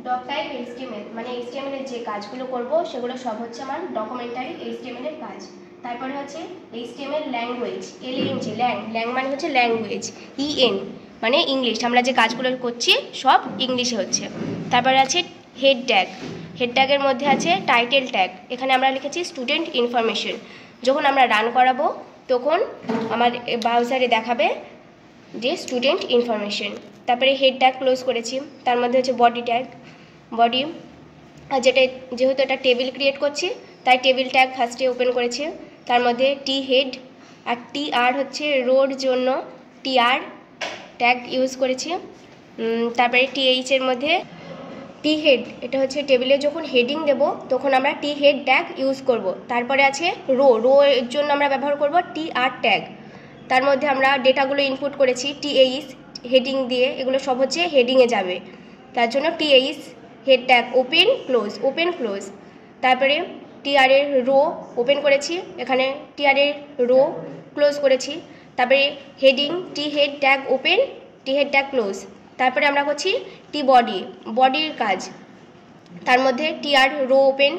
Doc type HTML মানে HTML এর যে কাজগুলো করব সেগুলো সব হচ্ছে আমার ডকুমেন্টারি এইচটিএমএল এর কাজ। তারপরে হচ্ছে এইচটিএমএল ল্যাঙ্গুয়েজ, এলএনজি ল্যাং মানে হচ্ছে ল্যাঙ্গুয়েজ, ইএন মানে ইংলিশ, আমরা যে কাজগুলো করছি সব ইংলিশে হচ্ছে। তারপরে আছে হেড ট্যাগ, হেড ট্যাগের মধ্যে আছে টাইটেল ট্যাগ, এখানে আমরা লিখেছি স্টুডেন্ট ইনফরমেশন। যখন আমরা রান করাবো তখন আমার ব্রাউজারে দেখাবে যে স্টুডেন্ট ইনফরমেশন। তারপরে হেড ট্যাগ ক্লোজ করেছি। তার মধ্যে হচ্ছে বডি ট্যাগ, বডি যেটা যেহেতু এটা টেবিল ক্রিয়েট করছি তাই টেবিল ট্যাগ ফার্স্টে ওপেন করেছি। তার মধ্যে টি হেড আর টি আর হচ্ছে রোর জন্য টি আর ট্যাগ ইউজ করেছি। তারপরে টিএইচ এর মধ্যে টি হেড, এটা হচ্ছে টেবিলে যখন হেডিং দেব তখন আমরা টি হেড ট্যাগ ইউজ করব। তারপরে আছে রো, রো এর জন্য আমরা ব্যবহার করব টি আর ট্যাগ। তার মধ্যে আমরা ডেটাগুলো ইনপুট করেছি টিএইচ হেডিং দিয়ে, এগুলো সব হচ্ছে হেডিংয়ে যাবে, তার জন্য TH head tag open close, open close. তারপরে টিআর এর রো ওপেন করেছি, এখানে টিআর এর রো ক্লোজ করেছি। তারপরে heading T head tag open, T head tag close. তারপরে আমরা করছি টি বডি, বডির কাজ, তার মধ্যে টিআর রো ওপেন।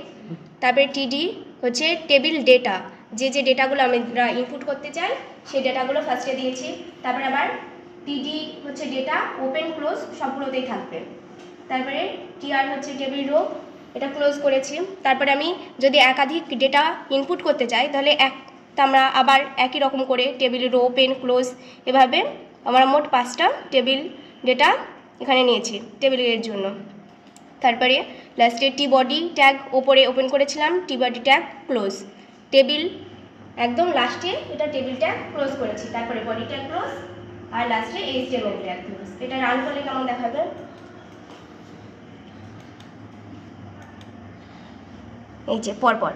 তারপরে টিডি হচ্ছে টেবিল ডেটা, যে যে ডেটাগুলো আমরা ইনপুট করতে চাই সেই ডেটাগুলো ফার্স্টে দিয়েছি। তারপরে আবার টিডি হচ্ছে ডেটা ওপেন ক্লোজ সবগুলোতেই থাকবে। তারপরে টিআর হচ্ছে টেবিল রো, এটা ক্লোজ করেছি। তারপরে আমি যদি একাধিক ডেটা ইনপুট করতে চাই তাহলে আমরা আবার একই রকম করে টেবিল রো ওপেন ক্লোজ, এভাবে আমরা মোট 5টা টেবিল ডেটা এখানে নিয়েছি টেবিলের জন্য। তারপরে লাস্টে টি বডি ট্যাগ ওপরে ওপেন করেছিলাম, টি বডি ট্যাগ ক্লোজ, টেবিল একদম লাস্টে এটা টেবিল ট্যাগ ক্লোজ করেছি। তারপরে বডি ট্যাগ ক্লোজ আর লাস্টে এইচটিএমএল ট্যাগ ক্লোজ। এটা রান করলে কেমন দেখাবে, এই যে পরপর।